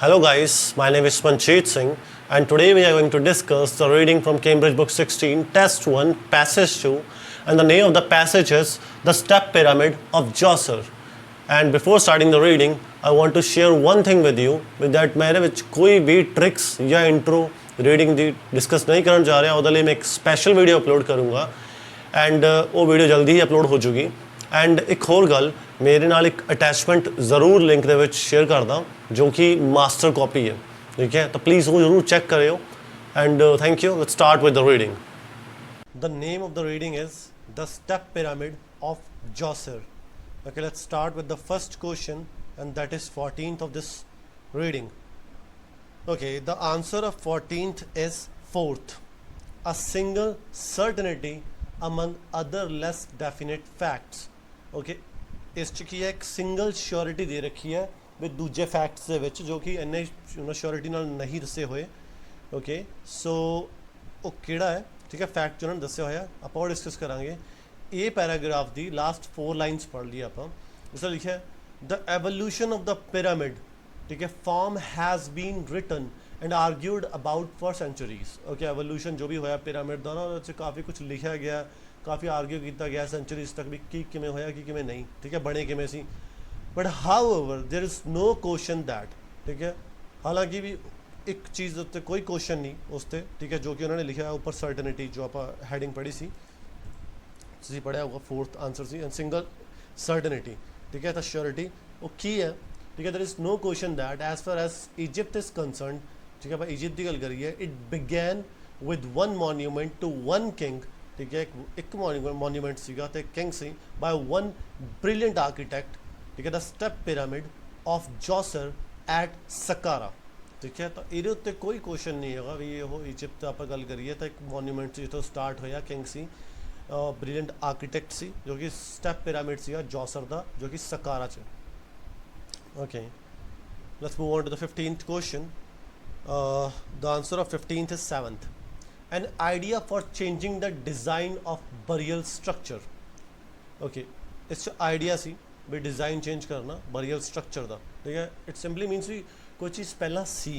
Hello guys, my name is Manjeet Singh and today we are going to discuss the reading from Cambridge Book 16, Test 1, Passage 2, and the name of the passage is The Step Pyramid of Djoser. And before starting the reading, I want to share one thing with you with that मेरे विच कोई भी tricks या intro reading दी discuss नहीं करने जा रहा, ਉਹਦੇ ਲਈ मैं एक special video upload करूँगा and वो video जल्दी ही upload हो चुकी। एंड एक होर गल मेरे नाल एक अटैचमेंट ज़रूर लिंक दे विच शेयर करदा जो कि मास्टर कॉपी है, ठीक है, तो प्लीज़ वो जरूर चेक करियो and thank you. Let's start with the reading. The name of the reading is the step pyramid of Djoser. Okay, let's start with the first question and that is 14th of this reading. Okay, the answer of 14th is fourth, a single certainty among other less definite facts. Okay इस च की है एक single surety दे रखी है भी दूजे facts ਦੇ ਵਿੱਚ ਜੋ ਕਿ ਇੰਨੇ श्योरिटी ਨਾਲ नहीं ਦੱਸੇ ਹੋਏ। ओके सो ਉਹ ਕਿਹੜਾ ਹੈ, ਠੀਕ ਹੈ, ਫੈਕਟ ਜੋ ਉਹਨਾਂ ਨੇ ਦੱਸਿਆ ਹੋਇਆ ਆਪਾਂ ਉਹ ਡਿਸਕਸ ਕਰਾਂਗੇ। ਇਹ ਪੈਰਾਗ੍ਰਾਫ ਦੀ ਲਾਸਟ 4 ਲਾਈਨਸ ਪੜ੍ਹ ਲਈ ਆਪਾਂ। ਉਸ ਵਿੱਚ ਲਿਖਿਆ the evolution of the pyramid, ਠੀਕ ਹੈ, form has been written and argued about for centuries. Okay evolution जो भी होया पिरामिड का ना ਉਹਦੇ 'ਚ काफ़ी कुछ लिखा गया, काफ़ी आर्ग्यू किया गया सेंचुरीज तक भी कि किमें होया कि किमें नहीं, ठीक है, बने किमें सी। But however there is no question that, ठीक है, हालांकि भी एक चीज़ उत्ते कोई क्वेश्चन नहीं उस पर, ठीक है, जो कि उन्होंने लिखा है ऊपर सर्टनिटी जो आप हैडिंग पढ़ी सी तुसीं पढ़िया होगा, फोर्थ आंसर सी एंड सिंगल सर्टनिटी, ठीक है, तो श्योरिटी वो की है, ठीक है। There is no question that as far as Egypt is concern, ठीक है, आप इजिप्ट की गल करिए, it began with one monument to one king, ठीक है, एक मॉन्यूमेंट सीगा ते किंग सी बाय वन ब्रिलियंट आर्किटेक्ट, ठीक है, the step pyramid of Djoser at Saqqara, ठीक है। तो ये उत्ते कोई क्वेश्चन नहीं है भी ये इजिप्ट आप गल करिए तो एक मॉन्यूमेंट जो स्टार्ट होया किंग सी ब्रिलियंट आर्किटेक्ट सी जो कि स्टेप पिरामिड सीगा Djoser दा जो कि सकारा च। Okay let's move on to the 15th question. The answer of 15th is 7th, an idea for changing the design of burial structure. Okay, इस idea सी भी design change करना burial structure का, ठीक है। इट सिंपली मीनस भी कोई चीज़ पहला सी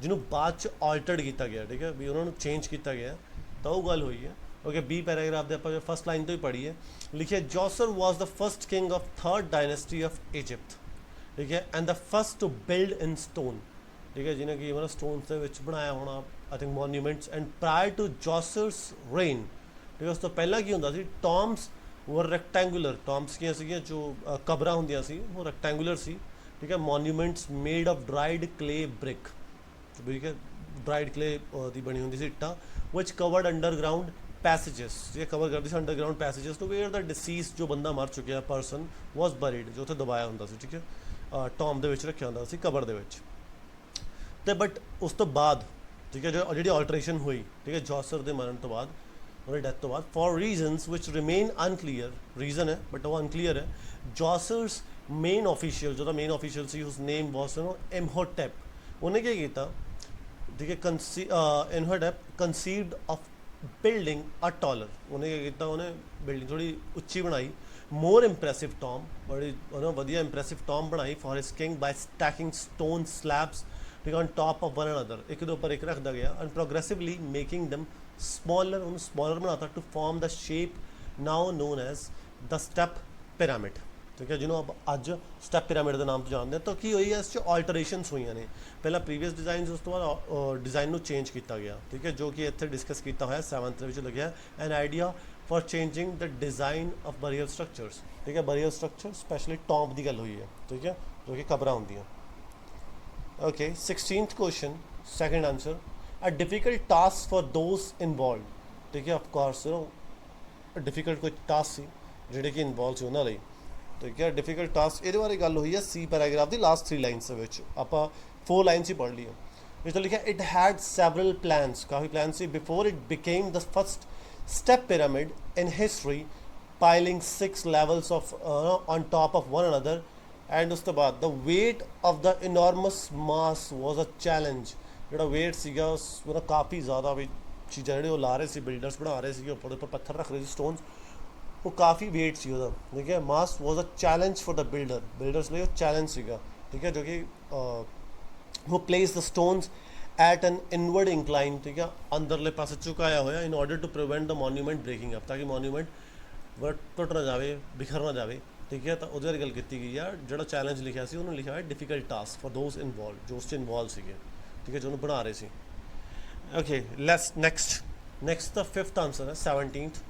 जिन्होंने बाद च ऑल्टर्ड किया गया, ठीक है, भी उन्होंने चेंज किया गया तो वो गल हुई है। ओके बी पैराग्राफ दे आप फर्स्ट लाइन तो ही पढ़ी है, लिखे Djoser was the first king of 3rd dynasty of Egypt, ठीक है, and the first to build in stone, ठीक है, जिन्हें कि मतलब स्टोन से विच बनाया होना I think monuments and prior to Djoser's reign, ठीक है, उस तो पहला की होंदा सी टॉम्स वर रेक्टेंगुलर, टॉम्स की सी जो कबरां होंदियां सी वो रेक्टेंगुलर सी, ठीक है, monuments made of dried clay brick, ठीक है, ड्राइड क्ले दी बनी होंदी सी इट्टां विच कवर्ड अंडरग्राउंड पैसेजेस, ठीक है, कवर करदी सी underground passages to where the deceased जो बंदा मर चुकिया पर्सन वॉज बरीड जो उत्थे दबाया होंदा सी, ठीक है, टॉम दे विच रखिया होंदा सी कबर दे विच। ते बट उस तो बाद, ठीक है, जो जी ऑल्ट्रेशन हुई, ठीक है, Djoser के मरण तो बाद और डेथ तो बाद for reasons which remain unclear, reason है बट वो अनक्लीयर है, Djoser's मेन ऑफिशियल जो मेन ऑफिशियल सी उस नेम वॉज इम्होटेप, उन्हें क्या किया, ठीक है, Imhotep conceived of building a taller, उन्हें क्या किया, उन्हें बिल्डिंग थोड़ी उच्ची बनाई, मोर इंप्रैसिव टॉम, बड़ी उन्हें वधिया इंप्रैसिव टॉम बनाई for his king by stacking stone slabs, ठीक है, on top of one another, एक दे ऊपर एक रखता गया and progressively making them smaller, उन्हें स्मॉलर बनाता to form the shape now known as the step pyramid, ठीक है, जिन्होंने अब अज स्टेप पिरामिड के नाम तो जानते हैं। तो की हुई है इस ऑल्टरेशनस हुई ने, पहला प्रीवियस डिजाइन उस तो बाद डिजाइन को चेंज किया गया, ठीक है, जो कि इतने डिस्कस किया हुआ 7th लग्या an idea for changing the design of burial structures, ठीक है, बरियल स्ट्रक्चर स्पैशली टॉम्ब की गल हुई है, ठीक है, जो कि कबरां होंदियां। Okay, 16th question, second answer, a difficult task for those involved, ठीक है, of course डिफिकल्ट कोई टास्क सी ਜਿਹੜੇ कि इन्वॉल्व ਸੀ ਉਹਨਾਂ ਲਈ, ठीक है, डिफिकल्ट टास्क ਇਹਦੇ ਬਾਰੇ ਗੱਲ ਹੋਈ ਹੈ सी पैराग्राफ ਦੀ लास्ट 3 ਲਾਈਨਸ ਦੇ ਵਿੱਚ, ਆਪਾਂ 4 ਲਾਈਨਸ ਹੀ ਪੜ੍ਹ ਲਈ। ਇਸ ਤੋਂ ਲਿਖਿਆ it had several plans, coffee plan C, before it became the first step pyramid in history, piling 6 levels of on top of one another, and उस तो बाद the weight of the enormous mass was a challenge, जो wait सीगा मतलब काफ़ी ज़्यादा भी चीज़ा जो ला रहे थे बिल्डर्स बना रहे थे उपर पत्थर रख रहे थे स्टोनस, वो काफ़ी वेट सी ਉਹਦਾ, ठीक है, मास was a challenge for the builders लिए चैलेंज सीगा, ठीक है, जो कि who placed the stones at an inward incline, ठीक है, अंदरले पासे झुकाया होया in order to prevent the monument breaking up, ताकि monument टुट ना जाए, बिखर ना जाए, ठीक है। तो ਉਹਦੇ ਬਾਰੇ ਗੱਲ ਕੀਤੀ ਗਈ ਆ। ਜਿਹੜਾ ਚੈਲੰਜ ਲਿਖਿਆ ਸੀ ਉਹਨੂੰ ਲਿਖਿਆ ਹੋਇਆ difficult task for those involve, ਜੋ ਉਸ 'ਚ ਇਨਵੋਲਵ ਸੀਗੇ, ਠੀਕ ਹੈ, ਜੋ ਉਹਨੂੰ ਬਣਾ ਰਹੇ ਸੀ। ਓਕੇ, ਲੈਟਸ ਨੈਕਸਟ ਦਾ ਫਿਫਥ ਆਂਸਰ ਹੈ 17th,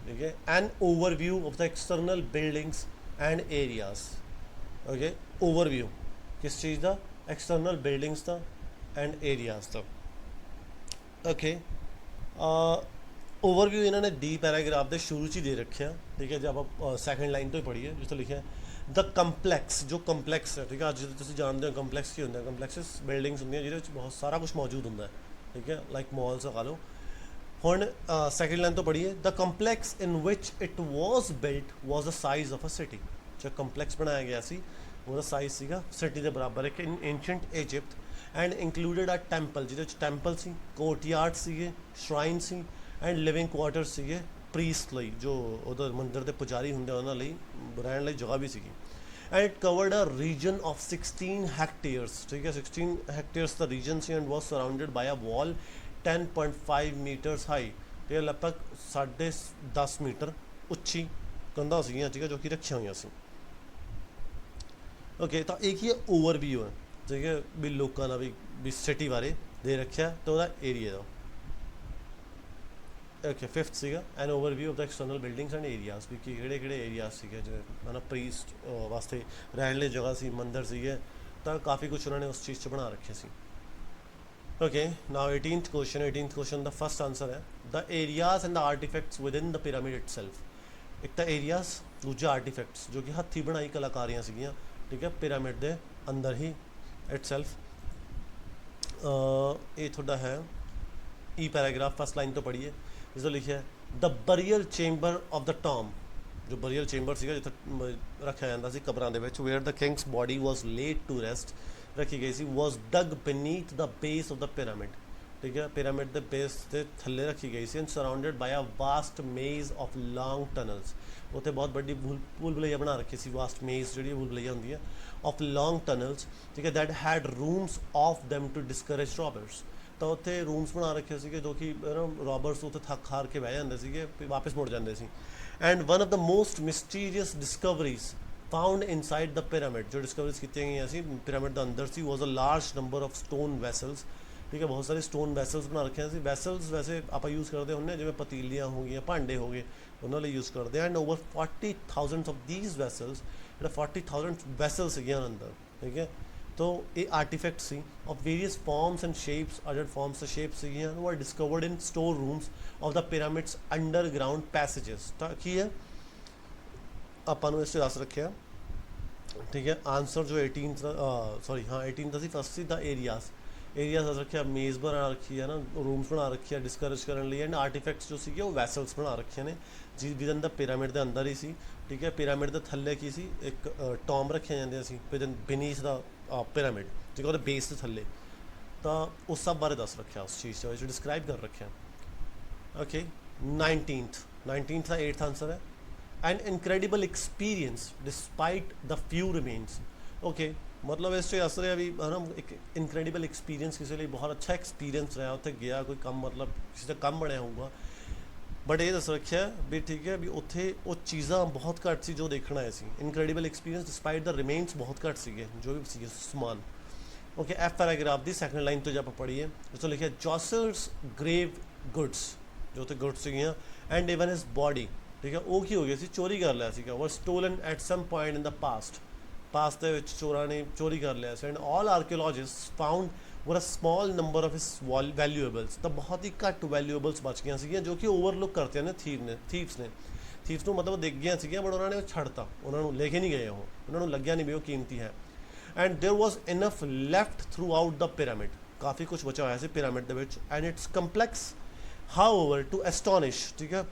ठीक है, an overview of the external buildings and areas. Okay, overview किस चीज़ का? एक्सटर्नल बिल्डिंग्स का एंड एरियाज का। ओके, ओवरव्यू इन्होंने डी पैराग्राफ के शुरू च ही दे रखे, ठीक है। जब आप सैकेंड लाइन तो ही पढ़िए जिस लिखा है द कंपलैक्स, जो कंपलैक्स है, ठीक है, अज तुम जानते हो कंपलैक्स की होंगे, कंपलैक्सिस बिल्डिंग्स होंगे जिहदे बहुत सारा कुछ मौजूद होंगे, ठीक है, लाइक मॉल्स लगा लो। ਹੁਣ ਸੈਕਿੰਡ ਲਾਈਨ ਤੋਂ ਪੜ੍ਹੀਏ the complex in which it was built was the size of a city. ਜੋ ਕੰਪਲੈਕਸ ਬਣਾਇਆ ਗਿਆ ਸੀ ਉਹਦਾ ਸਾਈਜ਼ ਸੀਗਾ ਸਿਟੀ ਦੇ ਬਰਾਬਰ, ਇੱਕ in ancient Egypt, and included a temple, ਜਿਹਦੇ ਵਿੱਚ ਟੈਂਪਲ ਸੀ, ਕੋਰਟਯਾਰਡ ਸੀਗੇ, ਸ਼ਰਾਈਨ ਸੀ, ਐਂਡ ਲਿਵਿੰਗ ਕੁਆਟਰ ਸੀਗੇ ਪ੍ਰੀਸਟ ਲਈ, ਜੋ ਉਹਦਾ ਮੰਦਿਰ ਦੇ ਪੁਜਾਰੀ ਹੁੰਦੇ ਉਹਨਾਂ ਲਈ ਰਹਿਣ ਲਈ ਜਗ੍ਹਾ ਵੀ ਸੀਗੀ। And it covered a region of 16 hectares, ਠੀਕ ਹੈ, 16 ਹੈਕਟੇਅਰਸ ਦਾ ਰੀਜਨ ਸੀ, and was surrounded by a wall 10.5 meters high, ठीक है, लगभग 10.5 मीटर ਉੱਚੀ ਕੰਧਾਂ ਸੀਗੀਆਂ, ਠੀਕ ਹੈ, ਜੋ ਕਿ ਰੱਖੀਆਂ ਹੋਈਆਂ ਸੀ। ਓਕੇ, ਤਾਂ ਇੱਕ ਹੀ ਓਵਰਵਿਊ ਹੈ, ਠੀਕ ਹੈ, ਵੀ ਲੋਕਾਂ ਦਾ ਵੀ ਸਿਟੀ ਬਾਰੇ ਦੇ ਰੱਖਿਆ ਤੇ ਉਹਦਾ ਏਰੀਆ ਦਾ। ਓਕੇ, ਫਿਫਥ ਸੀਗਾ an overview of the external buildings and areas, ਵੀ ਕਿਹੜੇ ਕਿਹੜੇ ਏਰੀਆਜ਼ ਸੀਗੇ ਜਿਵੇਂ ਹੈ ਨਾ ਪ੍ਰੀਸਟ ਵਾਸਤੇ ਰਹਿਣ ਲਈ ਜਗ੍ਹਾ ਸੀ, ਮੰਦਰ ਸੀਗੇ, ਤਾਂ ਕਾਫੀ ਕੁਛ ਉਹਨਾਂ ਨੇ ਉਸ ਚੀਜ਼ 'ਚ ਬਣਾ ਰੱਖਿਆ ਸੀ। Okay, now 18th question, the first answer है the areas and the artifacts within the pyramid itself। एक तो areas, दूजा artifacts जो कि हत्थी बनाई कलाकारियाँ सीगियाँ, ठीक है, पिरामिड दे अंदर ही itself। ये थोड़ा है ई पैराग्राफ फर्स्ट लाइन तो पढ़िए, जिसमें लिखा है the burial chamber of the tomb, जो बरियल चेंबर सीगा जिथे रखा जाता सी कबरां दे विच, where the king's body was laid to rest, रखी गई सी, was dug beneath the base of the pyramid, ठीक है, पिरामिड के बेस के थले रखी गई सी, and surrounded by a vast maze of long tunnels. उत्थे बहुत बड़ी भूल भुलैया बना रखी सी, वास्ट मेज जी भूल भुलैया होंगी है ऑफ लॉन्ग टनल्स, ठीक है, that had rooms off them to discourage robbers. तो उत्थे रूम्स बना रखे थे जो कि रॉबर्स उत्थे थक हार के बह जाते थे, वापस मुड़ जाते सी। And one of the most mysterious discoveries found inside the pyramid, जो डिस्कवरीज की गई सी पिरामिड के अंदर सी, was a large number of stone vessels, ठीक है, बहुत सारे स्टोन वैसल्स बना रखे सी। वैसल्स वैसे आप यूज़ करते होंगे जिवें पतीलियाँ हो गई, भांडे हो गए, उन्होंने यूज़ करते हैं। And over 40,000 of these vessels, जो 40,000 वैसल्स अंदर, ठीक है, तो ये आर्टिफैक्ट सी of various forms and shapes, अडल्ट फॉर्म्स से shapes were discovered in store rooms of the pyramids underground passages. ताकि है ਆਪਾਂ ਇਸ 'ਚ ਦੱਸ ਰੱਖਿਆ, ठीक है। आंसर जो 18 सॉरी हाँ 18 सी फर्स्ट सी द एरियाज दस रखे, मेज़ बना रखी है ना, रूम्स बना रखी है डिस्करेज करने लिए, एंड आर्टिफैक्ट्स जो सी वो वैसल्स बना रखे ने जी विदन द पिरामिड के अंदर ही सी, ठीक है। पिरामिड के थले की सी एक टॉम रखे जाते सी बिनीथ द पिरामिड, ठीक है, बेस के थले, तो उस सब बारे दस रखा, उस चीज़ डिस्क्राइब कर रखे। ओके, 19th का 8th आंसर है an incredible experience despite the few remains. Okay, मतलब इस असर है भी है ना, एक इनक्रेडिबल एक्सपीरियंस किसी लिए बहुत अच्छा एक्सपीरियंस रहा, उत्थे गया कोई कम, मतलब किसी का कम बनया होगा, बट ये दस रखा भी, ठीक है, भी उत्थे वो चीज़ा बहुत घट सी जो देखना आए सी। Incredible experience despite the remains बहुत घट सी जो भी सी समान। ओके, एफ पैराग्राफ की सैकेंड लाइन तो जब आप पढ़िए, उसमें लिखा जॉसर्स ग्रेव गुड्स, जो उत्थे गुड्स सीगियां, एंड इवन हिज बॉडी, ठीक है, वो की हो गया सी, चोरी कर लिया सीगा, were stolen at some point in the past दे विच चोरां ने चोरी कर लिया सी। And all archaeologist found were a small number of his valuables, तो बहुत ही घट वैल्यूएबल्स बच गई सी जो कि ओवरलुक करते हैं थीव्स ने मतलब देख गई सी, बट उन्होंने छड़ता, उन्होंने लेके नहीं गए, उन्होंने लग्या नहीं भी वो कीमती है। And there was enough left throughout the pyramid, काफ़ी कुछ बचा हुआ है पिरामिड के विच, and its complex however to astonish, ठीक है,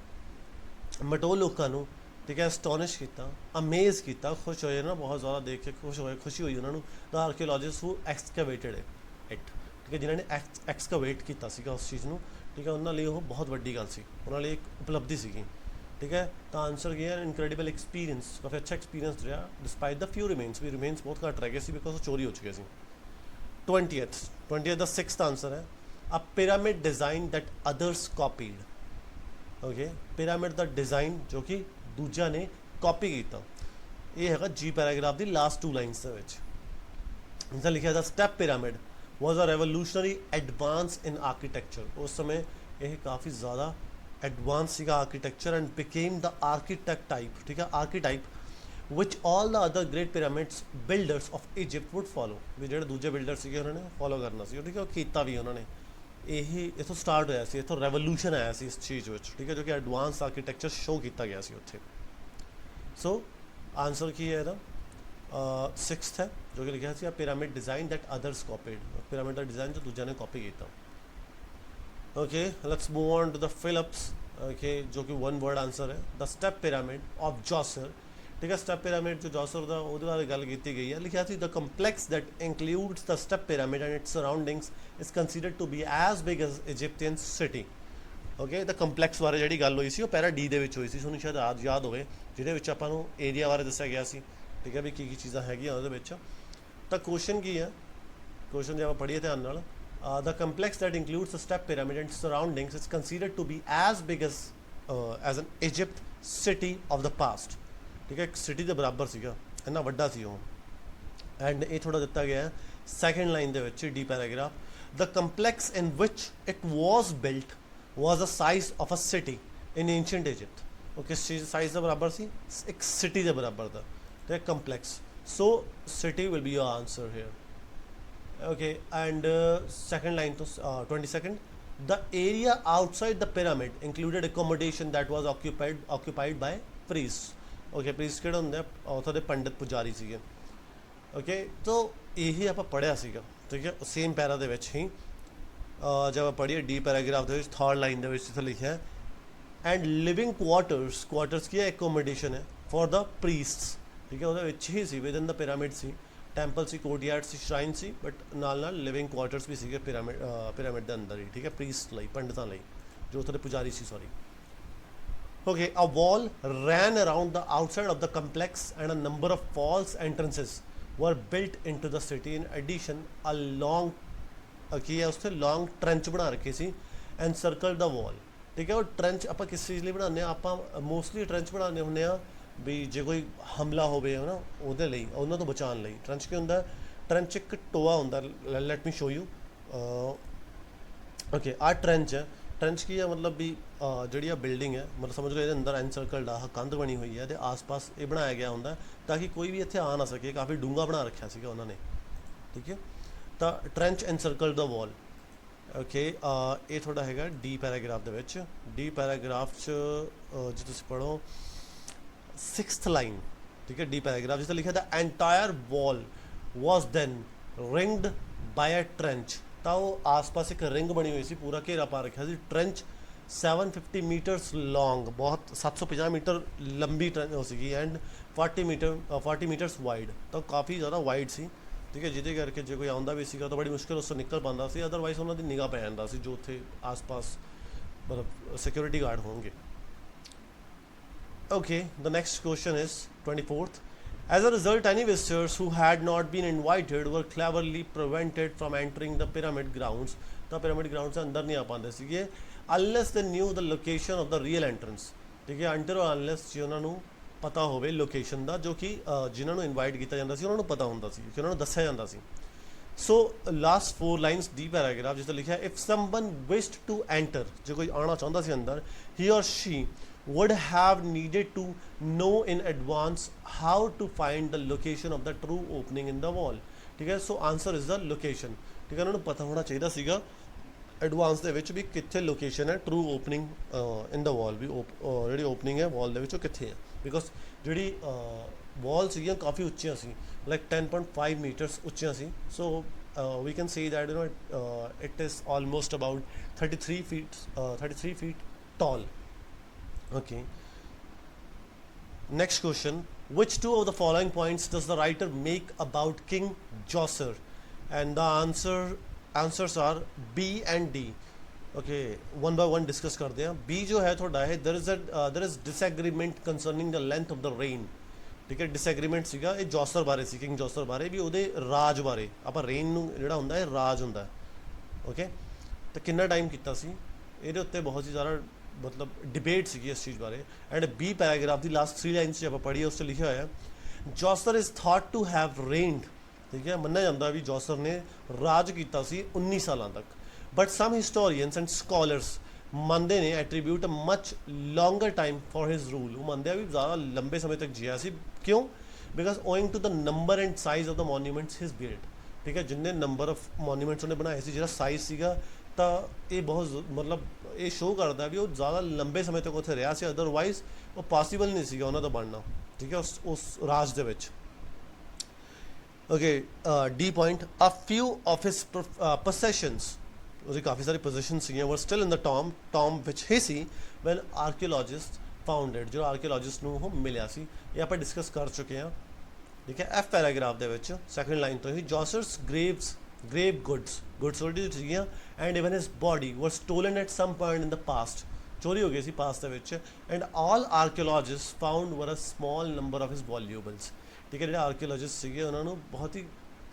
बट वो लोगों, ठीक है, एस्टोनिश किया, अमेज किया, खुश होए ना, बहुत ज़्यादा देख के खुशी हुई उन्होंने। The archaeologist who excavated it, ठीक है, जिन्होंने एक्सकवेट किया उस चीज़ को, ठीक है, उन्होंने लिए वो बहुत वड्डी गल सी, उन्होंने लिए एक उपलब्धि सी, ठीक है। तो आंसर गया इनक्रेडिबल एक्सपीरियंस, काफ़ी अच्छा एक्सपीरियंस रहा डिस्पाइट द फ्यू रिमेन्स, भी रिमेन्स बहुत घट रह गए सी बिकॉज चोरी हो चुके सी। 20th द सिक्स्थ आंसर है, a pyramid design that others copied. Okay, pyramid का डिज़ाइन जो कि दूजा ने कॉपी किया, ये है जी पैराग्राफ की लास्ट 2 लाइन्स जिसका लिखा था step pyramid was a revolutionary advance in architecture. उस समय यह काफ़ी ज़्यादा एडवांस सीगा architecture and became the architect type, ठीक है, archetype which all the other great pyramids builders of Egypt would follow. भी जो दूजे बिल्डर से उन्होंने फॉलो करना सी, ठीक है, किया भी उन्होंने। यही इतों स्टार्ट होया सी, इतों रेवोल्यूशन आया सी इस चीज़ में, ठीक है, जो कि एडवांस आर्कीटैक्चर शो किया गया सी उत्थे। सो आंसर की है ਇਹਦਾ 6th है जो कि लिखा सी pyramid design that others copied, pyramid का डिज़ाइन जो दूजा ने कॉपी किया। Okay, let's move on to the fill ups. Okay, जो कि 1 वर्ड आंसर है, the step pyramid of Djoser, ठीक है। स्टेप पिरामिड जो जॉसर का वो बारे गल की गई है, लिखा सी the complex that includes the step pyramid and its surroundings is considered to be as big as Egyptian city. Okay, the complex बारे जी गल हुई सी पैरा डी दे विच हुई सी, तुहानूं शायद याद होवे, जिहदे विच आपां नूं एरिया बारे दस्सिया गया सी, ठीक है, भी की चीज़ां हैगियां उहदे विच। तां क्वेश्चन की है, क्वेश्चन जो आप पढ़िए ध्यान नाल, the complex that includes the step pyramid and surroundings is considered to be as big as an Egypt city of the past, ठीक है, एक सिटी के बराबर सीगा, इन्ना वड्डा सी वो। एंड ये थोड़ा दिता गया है सैकेंड लाइन दे विच D paragraph, the complex in which it was built was the size of a city in ancient Egypt. Okay, size के बराबर सी, एक सिटी के बराबर था, तो एक complex, so city will be your answer here. Okay, and second line तो 22nd, the area outside the pyramid included accommodation that was occupied by priest. Okay, priest किहड़े हुंदे उत्थों दे पंडित पुजारी सीगे। ओके, तो यही आप पढ़िया सीगा, ठीक है, सेम पैरा दे विच ही जब आप पढ़िए डी पैराग्राफ दे विच थर्ड लाइन दे विच इत्थे लिखा है, एंड लिविंग क्वार्टर्स, क्वार्टर्स की एकोमोडेशन है फॉर द प्रीस्ट्स, ठीक है, वो ही सी विद इन द पिरामिड सी, टैंपल सी, कोर्टयार्ड सी, श्राइन सी, बट नाल लिविंग क्वार्टर्स भी सीगे पिरामिड के अंदर ही, ठीक है, प्रीस्ट लई, पंडितां लई, जो उत्थे दे पुजारी सी, sorry. Okay, a wall ran around the outside of the complex and a number of false entrances were built into the city. In addition, a long की है उससे लॉन्ग ट्रेंच बना रखी सी एंड सर्कल द वॉल, ठीक है। और trench आप किस चीज़ लिए बनाने, आप मोस्टली ट्रेंच बनाने होंगे भी जो कोई हमला हो ना ਉਹਦੇ ਲਈ ਉਹਨਾਂ ਤੋਂ ਬਚਾਉਣ ਲਈ। ट्रेंच ਕੀ ਹੁੰਦਾ, ट्रेंच एक टोआ ਹੁੰਦਾ, let me show you. Okay, a trench है, ट्रेंच की है मतलब भी जी आ बिल्डिंग है, मतलब समझ लो ये अंदर एनसर्कल्ड आ कंध बनी हुई है, तो आस पास ये बनाया गया होंगे ताकि कोई भी इतने आ ना सके, काफ़ी डूंगा बना रखा सीगा उन्होंने, ठीक है। तो trench encircled the wall. Okay, ये थोड़ा है डी पैराग्राफ दे विच, डी पैराग्राफ जो तुम पढ़ो 6th लाइन, ठीक है, डी पैराग्राफ जिससे लिखा था entire wall was then ringed by a trench, तो वो आस पास एक रिंग बनी हुई सी, पूरा घेरा पा रखा सी। ट्रेंच 750 मीटरस लॉन्ग, बहुत 750 मीटर लंबी ट्रेंच हो सी, एंड 40 मीटरस वाइड, तो काफ़ी ज़्यादा वाइड सी, ठीक है, जिहदे करके जो कोई आउंदा भी सीगा तो बड़ी मुश्किल उससे निकल पाता सी, अदरवाइज उन्होंने निगाह पै जांदा सी जो उत्थे आस पास मतलब सिक्योरिटी गार्ड होंगे। Okay, the next question is 24th, as a result any visitors who had not been invited were cleverly prevented from entering the pyramid grounds, तो pyramid grounds से अंदर नहीं आ पाते सीगे unless they knew the location of the real entrance, ठीक है, until or unless जो उन्होंने पता होवे लोकेशन का, जो कि जिन्होंने इनवाइट किया जाता सी उन्होंने पता होंदा सी, कि उन्होंने दस्सिया जाता सी। So last 4 lines D paragraph जिसमें लिखा है, if someone wished to enter, जो कोई आना चाहता सी अंदर, ही और she would have needed to know in advance how to find the location of the true opening in the wall, ठीक है। So answer is the location, ठीक है, उन्होंने पता होना चाहिए सीगा एडवांस दे विच भी कित्थे लोकेशन है true opening in the wall, भी जी ओपनिंग है वॉल दे विच कित्थे है, बिकॉज जी वॉल सीगियां काफ़ी उच्चियां सी, लाइक 10.5 मीटर्स उच्चियां सी। So we can say that you know it is almost about 33 feet tall. Okay. Next question, which two of the following points does the writer make about King Djoser? And the answers are B and D. Okay, one by one discuss करते हैं। B जो है थोड़ा है, there is disagreement concerning the length of the reign, ਠੀਕ ਹੈ। Disagreement ਸੀਗਾ ਇਹ ਜੌਸਰ ਬਾਰੇ ਸੀ, ਕਿੰਗ ਜੌਸਰ ਬਾਰੇ, ਵੀ ਉਹਦੇ ਰਾਜ ਬਾਰੇ। ਆਪਾਂ ਰੇਨ ਨੂੰ ਜਿਹੜਾ ਹੁੰਦਾ ਇਹ ਰਾਜ ਹੁੰਦਾ, ਓਕੇ। ਤੇ ਕਿੰਨਾ ਟਾਈਮ ਕੀਤਾ ਸੀ ਇਹਦੇ ਉੱਤੇ, ਬਹੁਤ ਹੀ ਜ਼ਿਆਦਾ ਮਤਲਬ ਡਿਬੇਟ ਸੀਗੀ ਇਸ ਚੀਜ਼ ਬਾਰੇ। And B paragraph the last 3 lines 'ਚ ਆਪਾਂ ਪੜ੍ਹੀਏ, ਉਸ 'ਚ ਲਿਖਿਆ ਹੋਇਆ ਜੌਸਰ ਇਜ਼ ਥਾਟ ਟੂ ਹੈਵ ਰੇਨਡ, ਠੀਕ ਹੈ। ਮੰਨਿਆ ਜਾਂਦਾ ਵੀ ਜੌਸਰ ਨੇ ਰਾਜ ਕੀਤਾ ਸੀ 19 ਸਾਲਾਂ ਤੱਕ। But some historians and scholars ਮੰਨਦੇ ਨੇ attribute a much longer time for his rule. ਉਹ ਮੰਨਦੇ ਆ ਵੀ ਜ਼ਿਆਦਾ ਲੰਬੇ ਸਮੇਂ ਤੱਕ ਜਿਆ ਸੀ। ਕਿਉਂ? Because owing to the number and size of the monuments his build, ਠੀਕ ਹੈ। ਜਿੰਨੇ ਨੰਬਰ ਆਫ ਮੋਨੂਮੈਂਟਸ ਉਹਨੇ ਬਣਾਏ ਸੀ, ਜਿਹੜਾ ਸਾਈਜ਼ ਸੀਗਾ, ਤਾਂ ਇਹ ਬਹੁਤ ਮਤਲਬ ਇਹ ਸ਼ੋਅ ਕਰਦਾ ਵੀ ਉਹ ਜ਼ਿਆਦਾ ਲੰਬੇ ਸਮੇਂ ਤੱਕ ਉੱਥੇ ਰਿਹਾ ਸੀ। ਅਦਰਵਾਈਜ਼ ਉਹ ਪੋਸੀਬਲ ਨਹੀਂ ਸੀਗਾ ਉਹਨਾਂ ਦਾ ਬਣਨਾ, ਠੀਕ ਹੈ, ਉਸ ਰਾਜ ਦੇ ਵਿੱਚ। Okay, D point, a few of his possessions, ਉਹਦੀ ਕਾਫੀ ਸਾਰੀ ਪੋਜੀਸ਼ਨ ਸੀਗੀਆਂ, ਵਰ ਸਟਿਲ ਇਨ ਦ ਟੌਮ ਵਿੱਚ ਹੀ ਸੀ ਵੈਨ ਆਰਕੀਓਲੋਜਿਸਟ ਫਾਊਂਡਡ, ਜੋ ਆਰਕੀਓਲੋਜਿਸਟ ਨੂੰ ਉਹ ਮਿਲਿਆ ਸੀ। ਇਹ ਆਪਾਂ ਡਿਸਕਸ ਕਰ ਚੁੱਕੇ ਹਾਂ, ਠੀਕ ਹੈ। ਐਫ ਪੈਰਾਗ੍ਰਾਫ ਦੇ ਵਿੱਚ ਸੈਕਿੰਡ ਲਾਈਨ ਤੋਂ ਹੀ ਜੌਸਰਸ grave goods ਉਹਦੀ ਸੀਗੀਆਂ and even his body were stolen at some point in the past, ਚੋਰੀ ਹੋ ਗਈ ਸੀ ਪਾਸਟ ਦੇ ਵਿੱਚ। And all archaeologist found were a small number of his valuables, ਠੀਕ ਹੈ। ਜਿਹੜੇ ਆਰਕੀਓਲੋਜਿਸਟ ਸੀਗੇ ਉਹਨਾਂ ਨੂੰ ਬਹੁਤ ਹੀ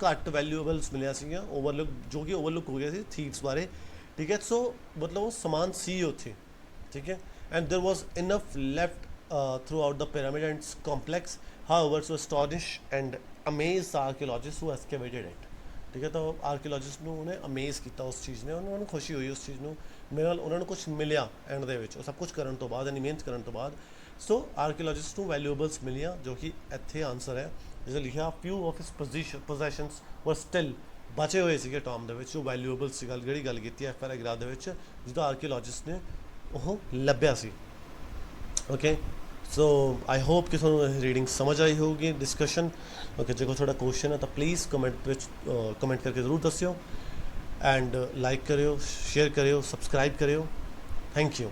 ਘੱਟ ਵੈਲਿਊਬਲਸ ਮਿਲਿਆ ਸੀਗੀਆਂ, ਓਵਰਲੁੱਕ, ਜੋ ਕਿ ਓਵਰਲੁੱਕ ਹੋ ਗਿਆ ਸੀ ਥੀਵਸ ਬਾਰੇ, ਠੀਕ ਹੈ। ਸੋ ਮਤਲਬ ਉਹ ਸਮਾਨ ਸੀ ਉੱਥੇ, ਠੀਕ ਹੈ। And there was enough left throughout the pyramid and complex, however to astonish and amaze the archaeologist who excavated it, ਠੀਕ ਹੈ। ਤਾਂ ਆਰਕੀਓਲੋਜਿਸਟ ਨੂੰ ਉਹਨੇ ਅਮੇਜ਼ ਕੀਤਾ ਉਸ ਚੀਜ਼ ਨੇ, ਉਹਨਾਂ ਨੂੰ ਖੁਸ਼ੀ ਹੋਈ ਉਸ ਚੀਜ਼ ਨੂੰ, ਮੇਰੇ ਨਾਲ ਉਹਨਾਂ ਨੂੰ ਕੁਝ ਮਿਲਿਆ ਐਂਡ ਦੇ ਵਿੱਚ, ਉਹ ਸਭ ਕੁਝ ਕਰਨ ਤੋਂ ਬਾਅਦ, ਇੰਨੀ ਮਿਹਨਤ ਕਰਨ ਤੋਂ ਬਾਅਦ। ਸੋ ਆਰਕੀਓਲੋਜਿਸਟ ਨੂੰ ਵੈਲਿਊਬਲਸ ਮਿਲੀਆਂ, ਜੋ ਕਿ ਇੱਥੇ ਆਨਸਰ ਹੈ। ਜਿਵੇਂ ਲਿਖਿਆ ਫਿਊ ਆਫ ਹਿਸ ਪੋਜੈਸ਼ਨਸ ਵਰ ਸਟਿਲ, ਬਚੇ ਹੋਏ ਸੀਗੇ ਟੌਮ ਦੇ ਵਿੱਚ, ਉਹ ਵੈਲਿਊਬਲ ਸੀ। ਜਿਹੜੀ ਗੱਲ ਕੀਤੀ ਹੈ ਪੈਰਾਗ੍ਰਾਫ ਦੇ ਵਿੱਚ, ਜਿਹਦਾ ਆਰਕੀਓਲੋਜਿਸਟ ਨੇ ਉਹ ਲੱਭਿਆ ਸੀ, ਓਕੇ। ਸੋ ਆਈ ਹੋਪ ਕਿ ਤੁਹਾਨੂੰ ਰੀਡਿੰਗ ਸਮਝ ਆਈ ਹੋਊਗੀ, ਡਿਸਕਸ਼ਨ, ਓਕੇ। ਜੇ ਕੋਈ ਤੁਹਾਡਾ ਕੁਐਸਚਨ ਹੈ ਤਾਂ ਪਲੀਜ਼ ਕਮੈਂਟ ਵਿੱਚ ਕਮੈਂਟ ਕਰਕੇ ਜ਼ਰੂਰ ਦੱਸਿਓ। ਐਂਡ ਲਾਈਕ ਕਰਿਓ, ਸ਼ੇਅਰ ਕਰਿਓ, ਸਬਸਕ੍ਰਾਈਬ ਕਰਿਓ। Thank you.